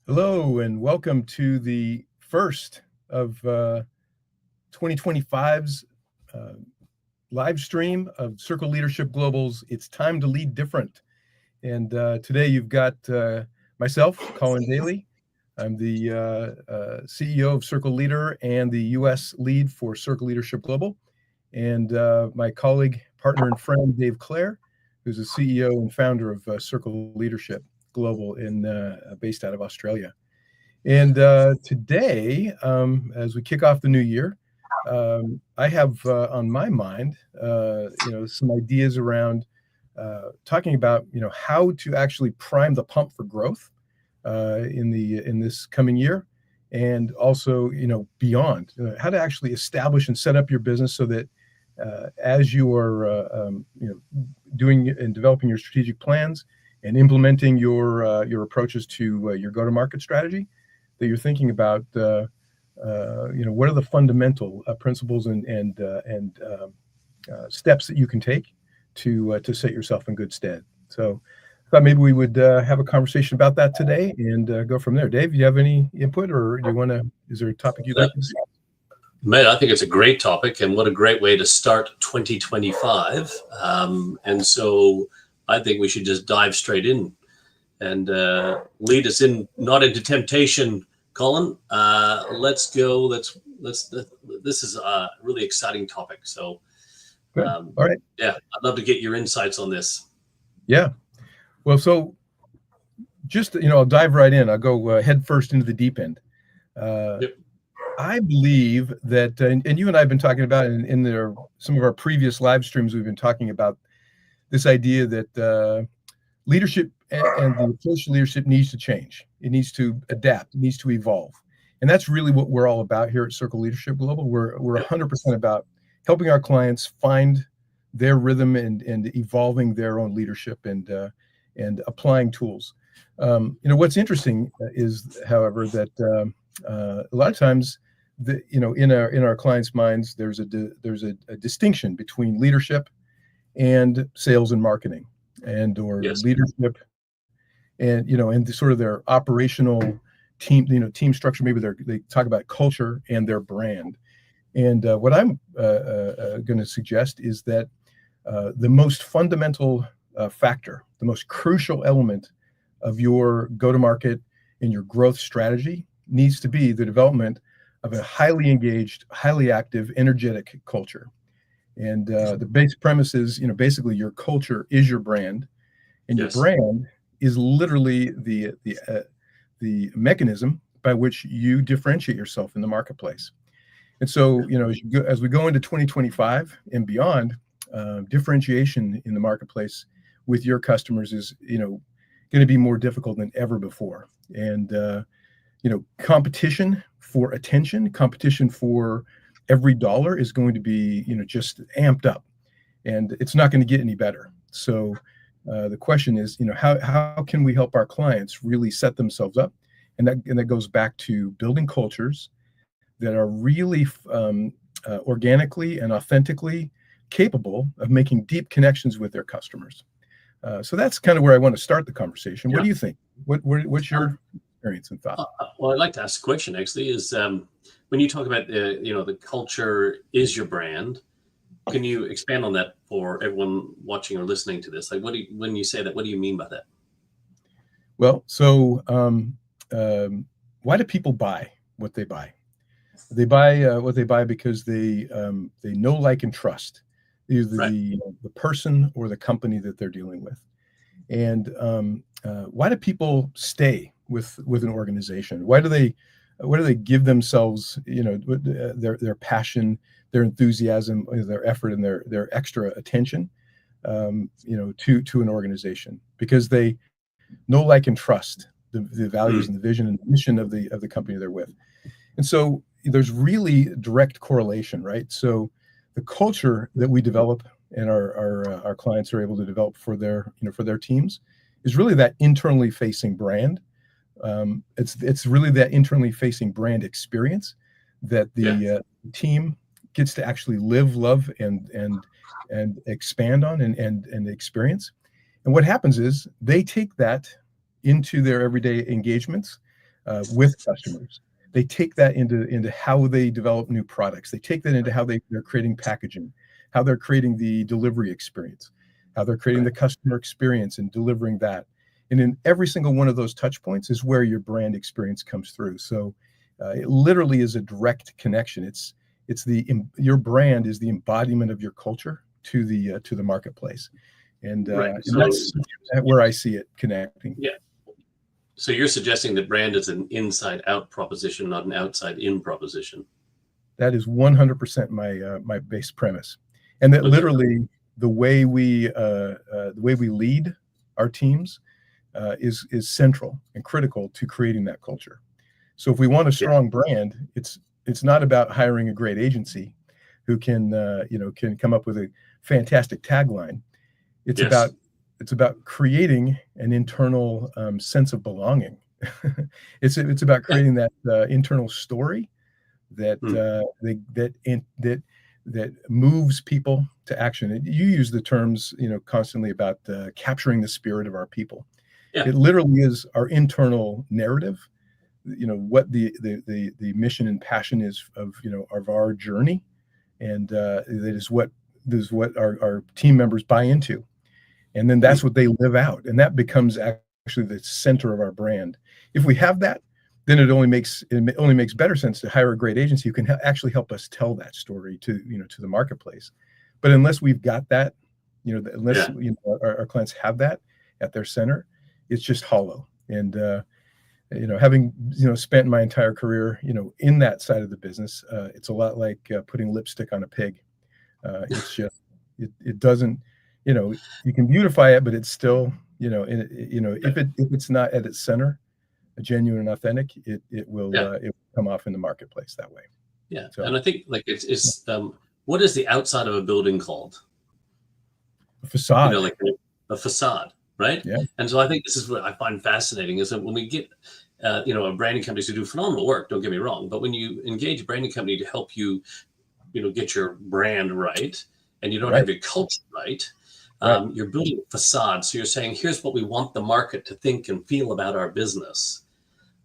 Hello and welcome to the first of 2025's uh, live stream of Circle Leadership Global's It's Time to Lead Different. And today you've got myself, Collin Dayley. I'm the CEO of Circle Leader and the US lead for Circle Leadership Global. And my colleague, partner, and friend, Dave Clare, who's the CEO and founder of Circle Leadership Global based out of Australia. And today, as we kick off the new year, I have on my mind, some ideas around talking about, how to actually prime the pump for growth in this coming year, and also, beyond, how to actually establish and set up your business so that as you are, doing and developing your strategic plans and implementing your approaches to your go-to-market strategy, that you're thinking about, what are the fundamental principles and steps that you can take to set yourself in good stead. So I thought maybe we would have a conversation about that today and go from there. Dave, do you have any input, or do you want to? Is there a topic you'd like to see? Mate, I think it's a great topic, and what a great way to start 2025. And so I think we should just dive straight in and lead us in, not into temptation, Collin. Let's go. This is a really exciting topic. So, all right. Yeah, I'd love to get your insights on this. Yeah. Well, so just, I'll dive right in. I'll go head first into the deep end. Yep. I believe that, and you and I have been talking about in some of our previous live streams, we've been talking about this idea that leadership and the approach to leadership needs to change. It needs to adapt. It needs to evolve. And that's really what we're all about here at Circle Leadership Global. We're 100% about helping our clients find their rhythm and evolving their own leadership and applying tools. What's interesting is, however, that a lot of times, in our clients' minds, there's a distinction between leadership and sales and marketing, Yes. leadership and sort of their operational team structure. Maybe they talk about culture and their brand. And what I'm going to suggest is that the most fundamental factor, the most crucial element of your go-to-market and your growth strategy needs to be the development of a highly engaged, highly active, energetic culture. And the base premise is, basically your culture is your brand, and Yes. your brand is literally the mechanism by which you differentiate yourself in the marketplace. And so, as we go into 2025 and beyond, differentiation in the marketplace with your customers is, going to be more difficult than ever before. And competition for attention, competition for every dollar is going to be, just amped up, and it's not going to get any better. So the question is, how can we help our clients really set themselves up? And that goes back to building cultures that are really organically and authentically capable of making deep connections with their customers. So that's kind of where I want to start the conversation. Yeah. What do you think? What's your experience and thought? Well, I'd like to ask a question, actually, is when you talk about, the culture is your brand, can you expand on that for everyone watching or listening to this? Like, when you say that, what do you mean by that? Well, so why do people buy what they buy? They buy what they buy because they know, like, and trust either the person or the company that they're dealing with. And why do people stay with an organization? Why do they give themselves, their passion, their enthusiasm, their effort, and their extra attention, to an organization? Because they know, like, and trust the values and the vision and the mission of the company they're with. And so there's really direct correlation, right? So the culture that we develop and our clients are able to develop for their teams is really that internally facing brand. It's really that internally facing brand experience that the team gets to actually live, love, and expand on and experience. And what happens is they take that into their everyday engagements. with customers. They take that into how they develop new products. They take that into how they're creating packaging, how they're creating the delivery experience, how they're creating the customer experience and delivering that. And in every single one of those touch points is where your brand experience comes through. So it literally is a direct connection. Your brand is the embodiment of your culture to the marketplace, and that's where I see it connecting. Yeah. So you're suggesting that brand is an inside-out proposition, not an outside-in proposition. That is 100% my base premise, and that literally the way we lead our teams is central and critical to creating that culture. So if we want a strong brand, it's not about hiring a great agency who can come up with a fantastic tagline. It's about creating an internal sense of belonging. It's about creating that internal story that moves people to action. You use the terms constantly about capturing the spirit of our people. Yeah. It literally is our internal narrative. What the mission and passion is of our journey, and that is what our team members buy into. And then that's what they live out, and that becomes actually the center of our brand. If we have that, then it only makes better sense to hire a great agency who can actually help us tell that story to the marketplace. But unless we've got that, unless our clients have that at their center, it's just hollow. And having spent my entire career in that side of the business, it's a lot like putting lipstick on a pig. It's just it doesn't. You can beautify it, but it's still, if it's not at its center, genuine and authentic, it will come off in the marketplace that way. Yeah, so, and I think it's what is the outside of a building called? A facade. Like a facade, right? Yeah. And so I think this is what I find fascinating is that when we get a branding companies who do phenomenal work, don't get me wrong, but when you engage a branding company to help you, get your brand right, and you don't have your culture right. You're building a facade. So you're saying, here's what we want the market to think and feel about our business.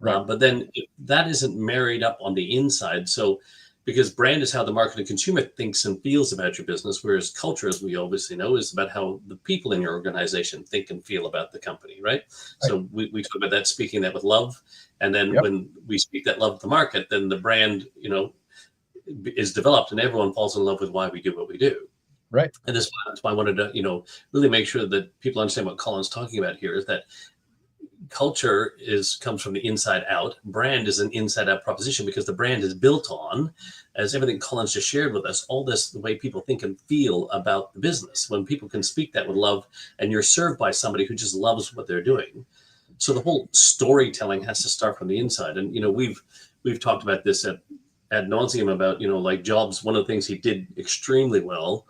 But then that isn't married up on the inside. So because brand is how the market and consumer thinks and feels about your business, whereas culture, as we obviously know, is about how the people in your organization think and feel about the company, right? So we talk about that, speaking that with love. And then when we speak that love to the market, then the brand, is developed and everyone falls in love with why we do what we do. Right. And that's why I wanted to, really make sure that people understand what Collin's talking about here is that culture comes from the inside out. Brand is an inside out proposition because the brand is built on, as everything Collin's just shared with us, all this, the way people think and feel about the business. When people can speak that with love and you're served by somebody who just loves what they're doing. So the whole storytelling has to start from the inside. And, we've talked about this ad nauseum about, like Jobs. One of the things he did extremely well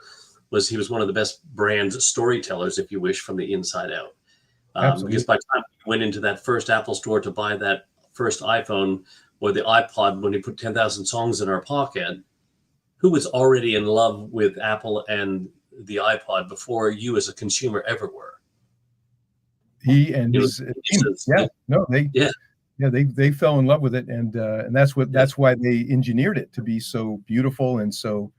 was he was one of the best brand storytellers, if you wish, from the inside out. Because by the time he went into that first Apple store to buy that first iPhone or the iPod, when he put 10,000 songs in our pocket, who was already in love with Apple and the iPod before you as a consumer ever were? He and his team. They fell in love with it, and that's why they engineered it to be so beautiful and so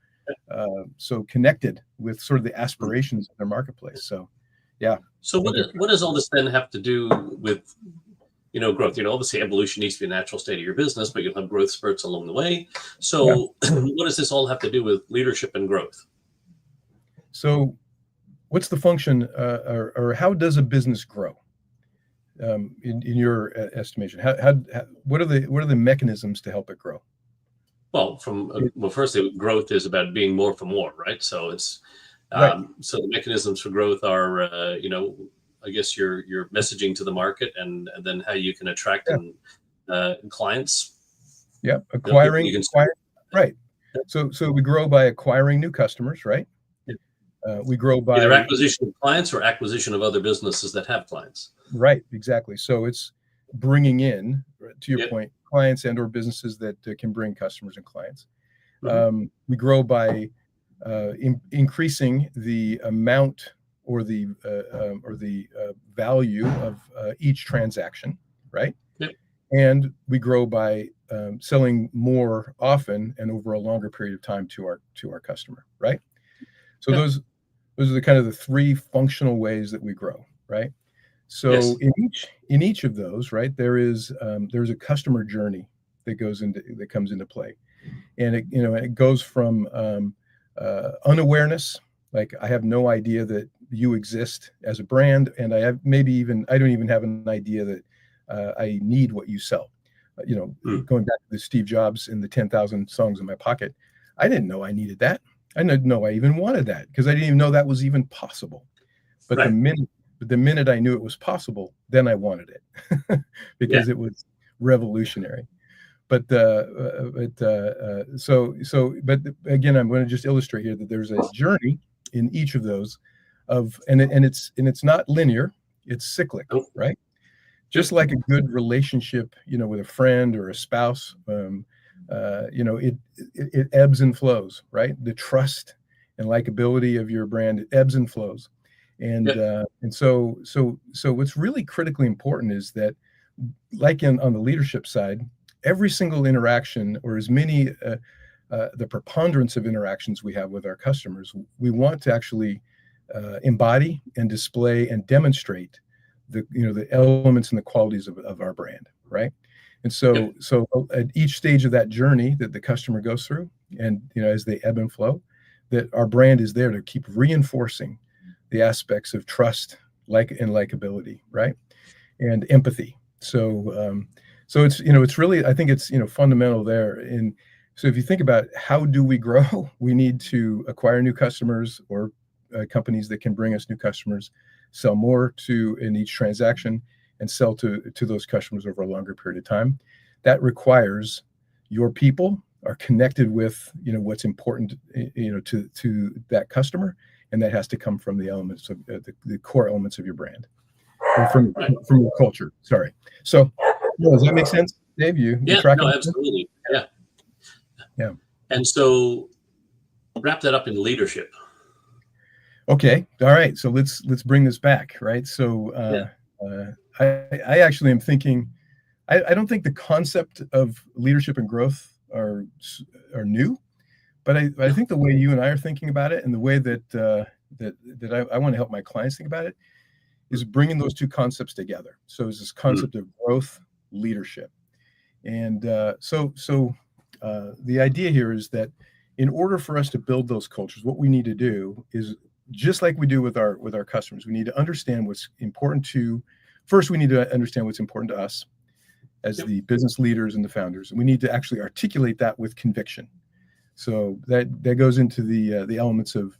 connected with sort of the aspirations of their marketplace. So, yeah. So what does all this then have to do with, growth? Obviously evolution needs to be a natural state of your business, but you'll have growth spurts along the way. So what does this all have to do with leadership and growth? So what's the function or how does a business grow? In your estimation, what are the mechanisms to help it grow? Well, firstly, growth is about being more for more, right? So it's so the mechanisms for growth are, I guess your messaging to the market, and then how you can attract clients. Yeah, acquiring, right. So we grow by acquiring new customers, right? We grow by either acquisition of clients or acquisition of other businesses that have clients. Right, exactly. So it's bringing in, to your point, clients and or businesses that can bring customers and clients. We grow by increasing the amount or the value of each transaction, right? and we grow by selling more often and over a longer period of time to our customer, right? So Yeah. those are the kind of the three functional ways that we grow, right? Yes. So in each of those, right, there's a customer journey that comes into play, and it goes from unawareness, like I have no idea that you exist as a brand, and I don't even have an idea that I need what you sell. Going back to the Steve Jobs and the 10,000 songs in my pocket, I didn't know I needed that. I didn't know I even wanted that because I didn't even know that was even possible. But Right. the minute I knew it was possible, then I wanted it Yeah. because it was revolutionary. But again, I'm going to just illustrate here that there's a journey in each of those, and it's not linear, it's cyclic, Oh, right? yep. Just like a good relationship, with a friend or a spouse, it ebbs and flows, right? The trust and likability of your brand, it ebbs and flows, and Yep. so what's really critically important is that, like on the leadership side, every single interaction, or as many the preponderance of interactions we have with our customers, we want to actually embody and display and demonstrate the elements and the qualities of our brand, right? And Yep. so at each stage of that journey that the customer goes through, and as they ebb and flow, that our brand is there to keep reinforcing the aspects of trust, and likability, right, and empathy. So it's really, I think it's fundamental there. And so if you think about how do we grow, we need to acquire new customers, or companies that can bring us new customers, sell more in each transaction, and sell to those customers over a longer period of time. That requires your people are connected with what's important to that customer, and that has to come from the elements of the core elements of your brand, or Right. from your culture. Sorry. So, does that make sense, Dave? You Yeah. No, tracking? absolutely. Yeah. Yeah. And so wrap that up in leadership. Okay. All right. So let's bring this back. Right. So Yeah. I actually am thinking. I don't think the concept of leadership and growth are new, but I Yeah. think the way you and I are thinking about it, and the way that I want to help my clients think about it, is bringing those two concepts together. So it's this concept of growth, leadership, and the idea here is that in order for us to build those cultures, what we need to do is, just like we do with our customers, we need to understand what's important to. First, we need to understand what's important to us as Yep. the business leaders and the founders, and we need to actually articulate that with conviction. So that goes into the elements of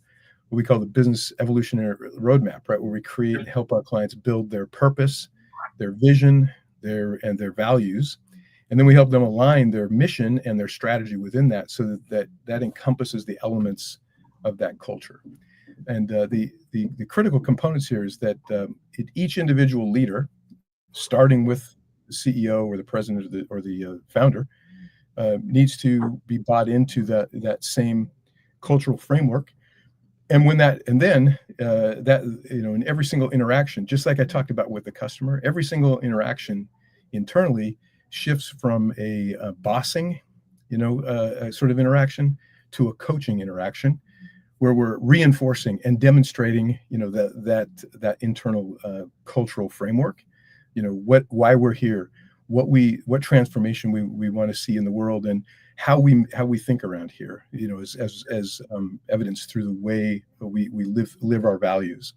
what we call the business evolutionary roadmap, right? Where we create and help our clients build their purpose, their vision, their values, and then we help them align their mission and their strategy within that, so that encompasses the elements of that culture. And the critical components here is that each individual leader, starting with the CEO or the president or the founder, needs to be bought into that same cultural framework. And then in every single interaction, just like I talked about with the customer, every single interaction internally shifts from a bossing, sort of interaction, to a coaching interaction, where we're reinforcing and demonstrating, that internal cultural framework, why we're here, what transformation we want to see in the world, and how we think around here, as evidenced through the way we live our values.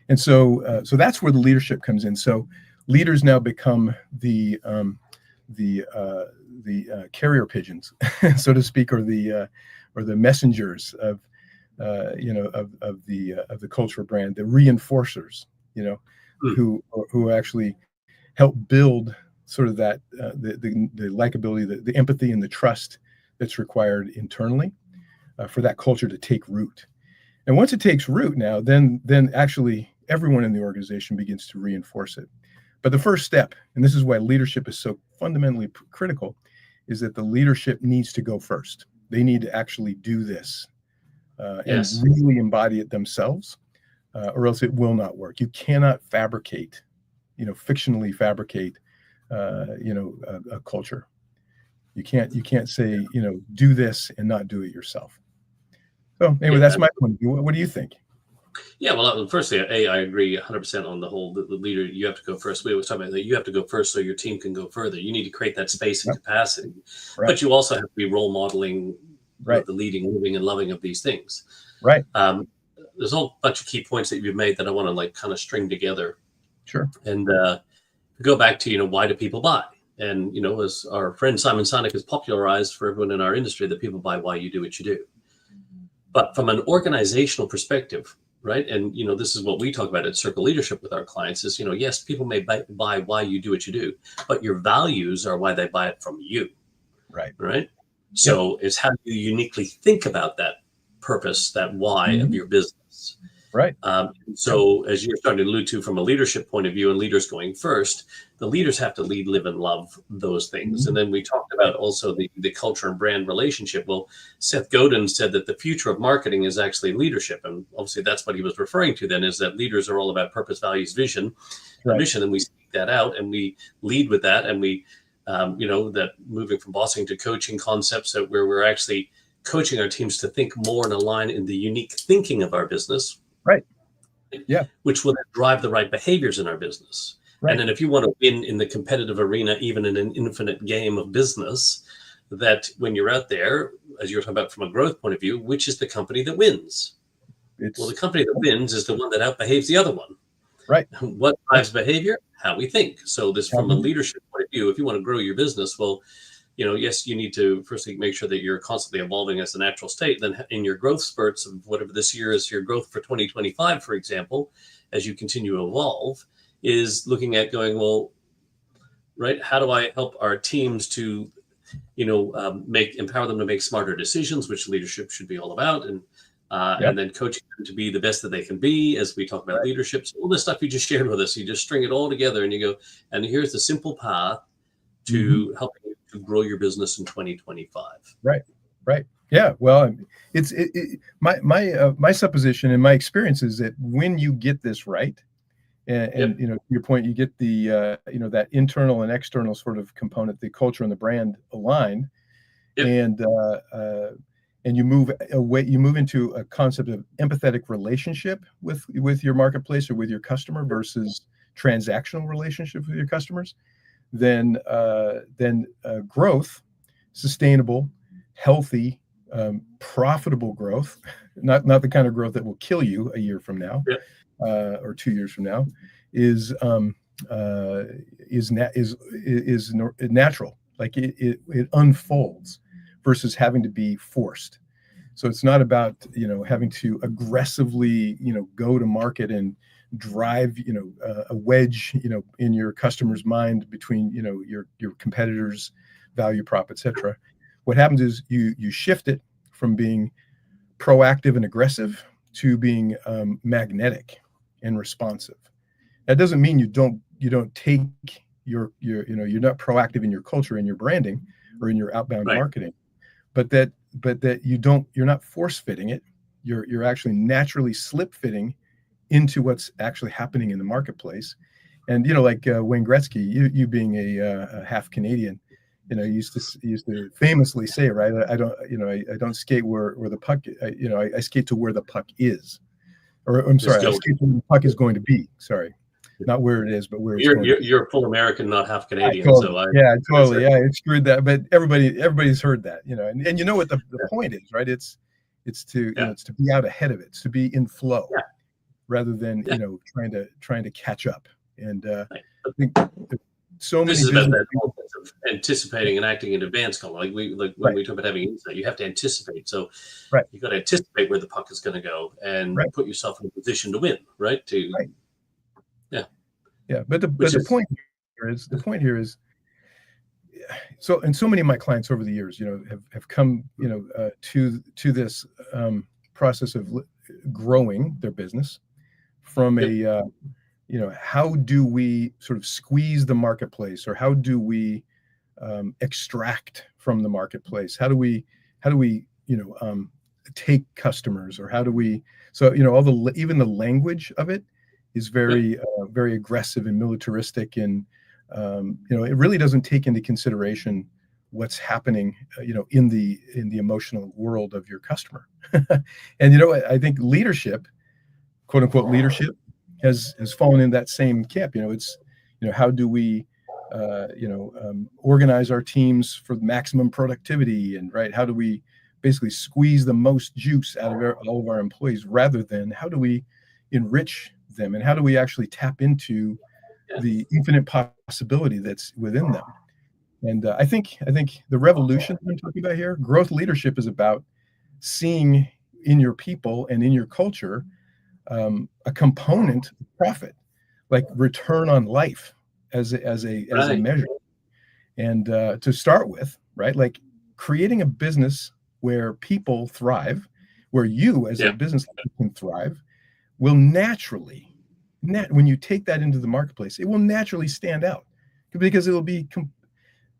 And so that's where the leadership comes in. So leaders now become the carrier pigeons, so to speak, or the messengers of the cultural brand, the reinforcers, who actually help build sort of that the likability, the empathy, and the trust that's required internally for that culture to take root. And once it takes root, now then actually everyone in the organization begins to reinforce it. But the first step, and this is why leadership is so fundamentally critical, is that the leadership needs to go first. They need to actually do this and Yes. really embody it themselves, or else it will not work. You cannot fabricate, fictionally fabricate a culture. You can't say, do this and not do it yourself. So anyway, that's my point of view. What do you think? Yeah, well, firstly, I agree 100% on the whole. The leader, you have to go first. We always talk about that. You have to go first so your team can go further. You need to create that space and capacity, but you also have to be role modeling, the leading, living, and loving of these things. Right. There's a whole bunch of key points that you've made that I want to kind of string together. Sure. And go back to why do people buy? And as our friend Simon Sinek has popularized for everyone in our industry, that people buy why you do what you do. But from an organizational perspective, right? And, this is what we talk about at Circle Leadership with our clients is, yes, people may buy why you do what you do, but your values are why they buy it from you. Right. Right. So it's how you uniquely think about that purpose, that why of your business. Right. So as you're starting to allude to from a leadership point of view and leaders going first, the leaders have to lead, live, and love those things. And then we talked about also the culture and brand relationship. Well, Seth Godin said that the future of marketing is actually leadership. And obviously that's what he was referring to then, is that leaders are all about purpose, values, vision, mission. And we speak that out and we lead with that. And we, that moving from bossing to coaching concepts that where we're actually coaching our teams to think more and align in the unique thinking of our business. Right. Yeah. Which will then drive the right behaviors in our business. Right. And then if you want to win in the competitive arena, even in an infinite game of business, that when you're out there, as you're talking about from a growth point of view, which is the company that wins? Well, the company that wins is the one that outbehaves the other one. Right. What drives behavior? How we think. So this from a leadership point of view, if you want to grow your business, well, yes, you need to firstly make sure that you're constantly evolving as a natural state. Then in your growth spurts of whatever this year is, your growth for 2025, for example, as you continue to evolve, is looking at going, well, right, how do I help our teams to, empower them to make smarter decisions, which leadership should be all about, and then coaching them to be the best that they can be, as we talk about leadership. So all this stuff you just shared with us, you just string it all together and you go, and here's the simple path to helping you to grow your business in 2025. Right. Yeah. Well, my supposition and my experience is that when you get this right, and to your point, you get the that internal and external sort of component, the culture and the brand aligned, and you move away. You move into a concept of empathetic relationship with your marketplace or with your customer versus transactional relationship with your customers. Then growth, sustainable, healthy, profitable growth, not the kind of growth that will kill you a year from now, or 2 years from now, is natural. Like it unfolds versus having to be forced. So it's not about having to aggressively go to market and drive a wedge in your customer's mind between your competitors' value prop, etc. What happens is you shift it from being proactive and aggressive to being magnetic and responsive. That doesn't mean you don't take you're not proactive in your culture, in your branding, or in your outbound marketing, but that you're not force fitting it. You're actually naturally slip fitting into what's actually happening in the marketplace. And like Wayne Gretzky, you being a half Canadian, used to famously say, right, I don't skate where the puck, I skate to where the puck is, or I skate to where the puck is going to be. Sorry, not where it is, but where you're full American, not half Canadian. Totally. I screwed that, but everybody's heard that, and you know what the point is, right? It's to it's to be out ahead of it. It's to be in flow. Rather than trying to catch up, and I think so many. This is about that concept of anticipating and acting in advance. When we talk about having insight, you have to anticipate. So you got to anticipate where the puck is going to go and put yourself in a position to win. But the point here is so, and so many of my clients over the years, have come to this process of growing their business from a how do we sort of squeeze the marketplace, or how do we extract from the marketplace, how do we take customers, or how do we, so even the language of it is very very aggressive and militaristic, and it really doesn't take into consideration what's happening, in the emotional world of your customer. And I think leadership, quote unquote leadership, has fallen in that same camp. It's how do we organize our teams for maximum productivity, and right, how do we basically squeeze the most juice out of all of our employees, rather than how do we enrich them, and how do we actually tap into the infinite possibility that's within them. And I think the revolution I'm talking about here, growth leadership, is about seeing in your people and in your culture a component of profit, like return on life as a measure. And to start with, right, like creating a business where people thrive, where you as a business can thrive, will naturally, when you take that into the marketplace, it will naturally stand out, because it will be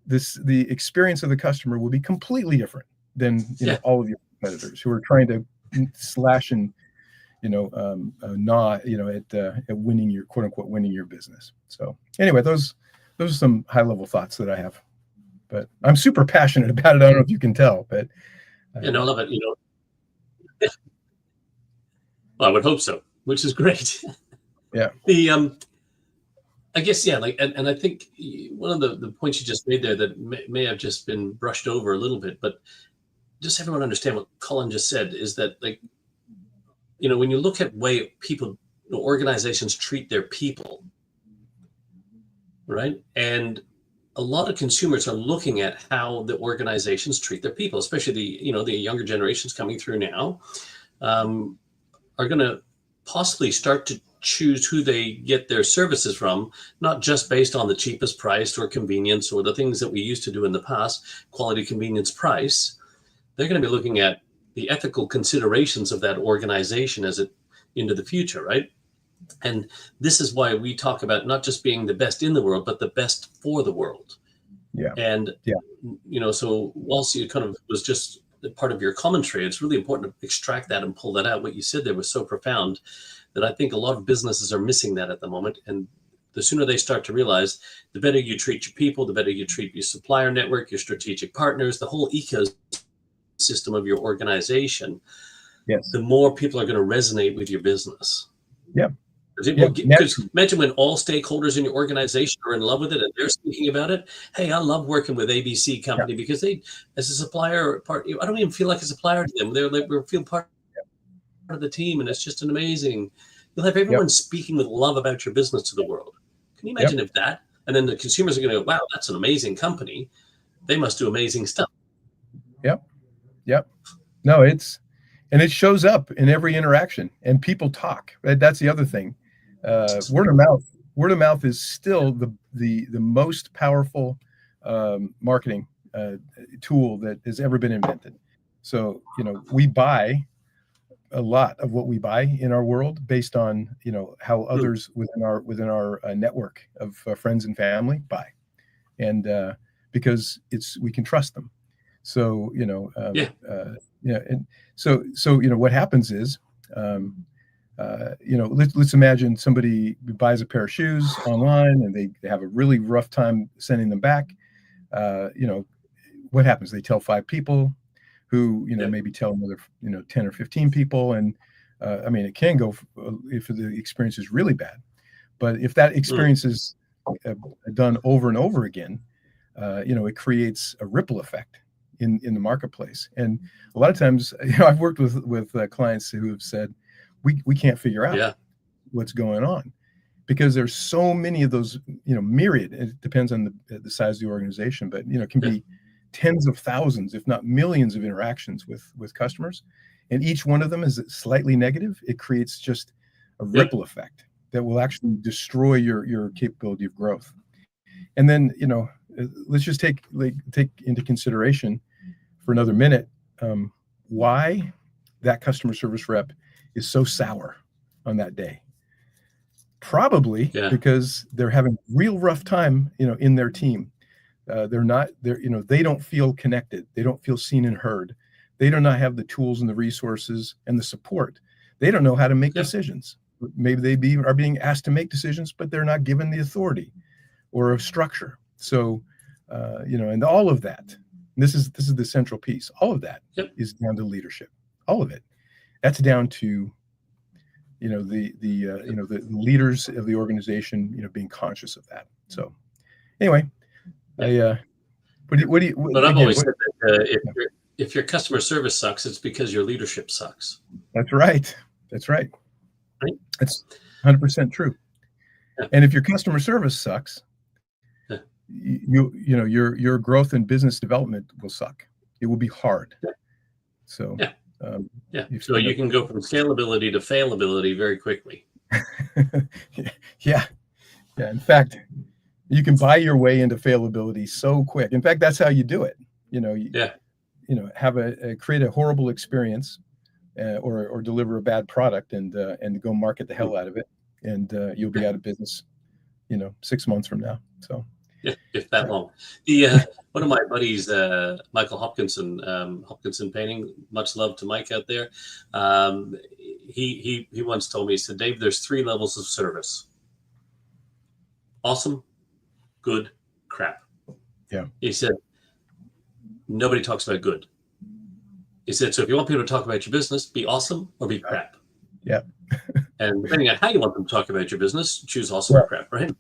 the experience of the customer will be completely different than all of your competitors who are trying to slash and gnaw at winning your, quote unquote, winning your business. So anyway, those are some high level thoughts that I have, but I'm super passionate about it. I don't know if you can tell, but I love it. Well, I would hope so, which is great. Yeah. I guess, and I think one of the points you just made there that may have just been brushed over a little bit, but just everyone understand what Collin just said is that, like, when you look at way people, organizations treat their people, right? And a lot of consumers are looking at how the organizations treat their people, especially the younger generations coming through now, are going to possibly start to choose who they get their services from, not just based on the cheapest price or convenience or the things that we used to do in the past, quality, convenience, price. They're going to be looking at the ethical considerations of that organization as it into the future, right? And this is why we talk about not just being the best in the world, but the best for the world. Yeah. And, so whilst you kind of was just part of your commentary, it's really important to extract that and pull that out. What you said there was so profound that I think a lot of businesses are missing that at the moment. And the sooner they start to realize, the better you treat your people, the better you treat your supplier network, your strategic partners, the whole ecosystem of your organization, the more people are going to resonate with your business. Yeah. Because imagine when all stakeholders in your organization are in love with it and they're speaking about it. Hey, I love working with ABC company because they, as a supplier, I don't even feel like a supplier to them. They're like, we feel part of the team, and it's just an amazing. You'll have everyone speaking with love about your business to the world. Can you imagine if that? And then the consumers are going to go, wow, that's an amazing company. They must do amazing stuff. Yep. No, and it shows up in every interaction, and people talk. Right? That's the other thing. Word of mouth is still the most powerful marketing tool that has ever been invented. So we buy a lot of what we buy in our world based on how others within our network of friends and family buy, and because we can trust them. So and so what happens is let's imagine somebody buys a pair of shoes online and they have a really rough time sending them back. What happens? They tell 5 people who maybe tell another 10 or 15 people, and it can go if the experience is really bad. But if that experience is done over and over again, it creates a ripple effect in the marketplace. And a lot of times, I've worked with clients who have said, we can't figure out what's going on, because there's so many of those, myriad. It depends on the size of the organization, but it can be tens of thousands, if not millions, of interactions with customers, and each one of them is slightly negative. It creates just a ripple effect that will actually destroy your capability of growth. And then let's just take into consideration for another minute why that customer service rep is so sour on that day. Probably because they're having a real rough time in their team. They don't feel connected. They don't feel seen and heard. They do not have the tools and the resources and the support. They don't know how to make decisions. Maybe they are being asked to make decisions, but they're not given the authority. or of structure. So, and all of that, this is the central piece. All of that is down to leadership. All of it. That's down to, the leaders of the organization, being conscious of that. So, anyway, But I've always said that if your customer service sucks, it's because your leadership sucks. That's right. That's right. Right? That's 100% true. Yeah. And if your customer service sucks, your growth and business development will suck. It will be hard. Yeah. So so you can go from scalability to failability very quickly. Yeah. In fact, you can buy your way into failability so quick. In fact, that's how you do it. Create a horrible experience, or deliver a bad product, and go market the hell out of it, and you'll be out of business, 6 months from now. So. Yeah, if that long. One of my buddies, Michael Hopkinson Painting, much love to Mike out there. He once told me, he said, Dave, there's 3 levels of service: awesome, good, crap. Yeah. He said, nobody talks about good. He said, so if you want people to talk about your business, be awesome or be crap. Yeah. And depending on how you want them to talk about your business, choose awesome or crap, right?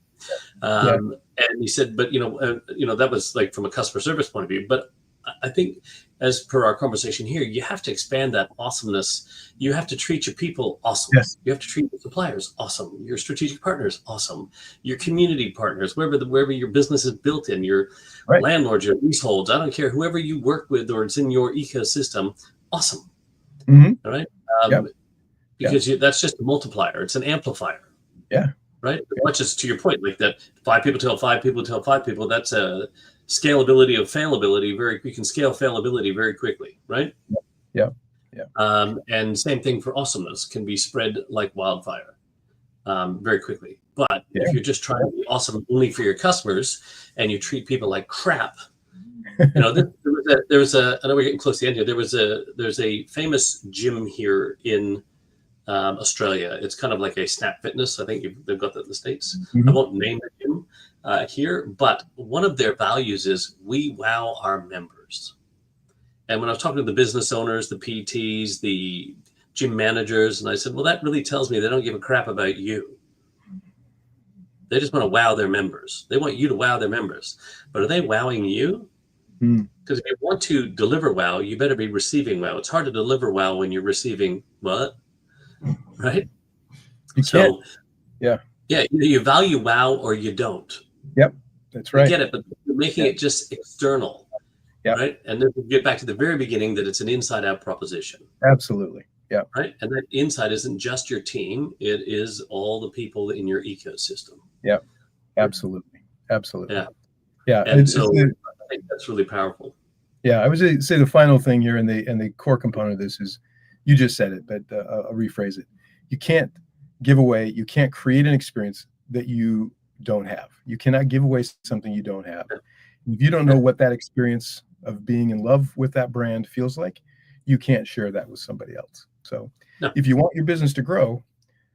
And he said, but that was like from a customer service point of view. But I think, as per our conversation here, you have to expand that awesomeness. You have to treat your people awesome. Yes. You have to treat your suppliers awesome. Your strategic partners awesome. Your community partners, wherever your business is built in, your landlords, your leaseholds. I don't care, whoever you work with or it's in your ecosystem, awesome. Mm-hmm. All right. Because that's just a multiplier. It's an amplifier. Yeah. Right. Much as to your point, like that 5 people tell 5 people tell 5 people. That's a scalability of failability. We can scale failability very quickly. Right. Yeah. And same thing for awesomeness, can be spread like wildfire very quickly. But if you're just trying to be awesome only for your customers and you treat people like crap, there was a. I know we're getting close to the end here. There's a famous gym here in Australia. It's kind of like a Snap Fitness. I think they've got that in the States. Mm-hmm. I won't name the gym here, but one of their values is we wow our members. And when I was talking to the business owners, the PTs, the gym managers, and I said, well, that really tells me they don't give a crap about you. They just want to wow their members. They want you to wow their members. But are they wowing you? Because if you want to deliver wow, you better be receiving wow. It's hard to deliver wow when you're receiving what? Right? You can't. Yeah, either you value wow or you don't. Yep, that's right. I get it, but you're making it just external. Yep. Right? And then we get back to the very beginning, that it's an inside-out proposition. Absolutely. Yeah. Right? And that inside isn't just your team. It is all the people in your ecosystem. Yeah. Absolutely. Yeah. Yeah. And so I think that's really powerful. Yeah. I would say the final thing here, and the core component of this is, you just said it, but I'll rephrase it. You can't create an experience that you don't have. You cannot give away something you don't have. If you don't know what that experience of being in love with that brand feels like, you can't share that with somebody else. So if you want your business to grow,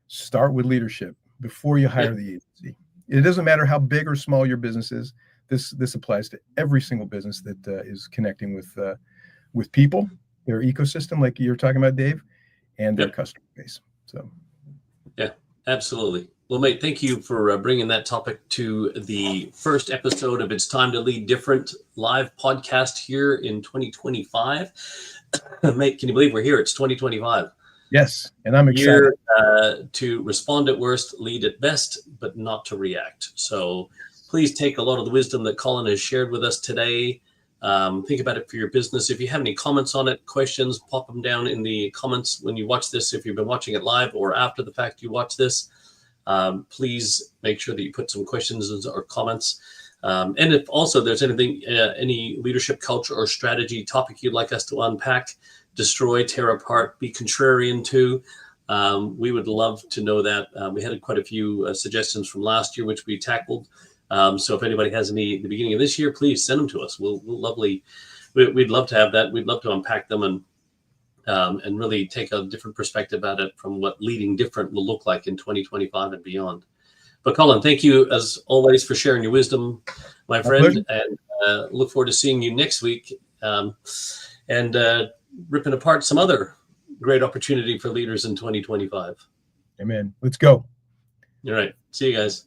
start with leadership before you hire the agency. It doesn't matter how big or small your business is. This applies to every single business that is connecting with people, their ecosystem, like you're talking about, Dave, and their customer base. So, yeah, absolutely. Well, mate, thank you for bringing that topic to the first episode of It's Time to Lead Different live podcast here in 2025. Mate, can you believe we're here? It's 2025. Yes, and I'm excited. To respond at worst, lead at best, but not to react. So please take a lot of the wisdom that Collin has shared with us today. Think about it for your business. If you have any comments on it, questions, pop them down in the comments when you watch this. If you've been watching it live or after the fact you watch this, please make sure that you put some questions or comments. And if also there's anything, any leadership culture or strategy topic you'd like us to unpack, destroy, tear apart, be contrarian to, we would love to know that. We had quite a few suggestions from last year, which we tackled. So if anybody has any at the beginning of this year, please send them to us. We'd love to have that. We'd love to unpack them and really take a different perspective at it from what leading different will look like in 2025 and beyond. But Collin, thank you as always for sharing your wisdom, my friend, pleasure. and look forward to seeing you next week and ripping apart some other great opportunity for leaders in 2025. Amen. Let's go. All right. See you guys.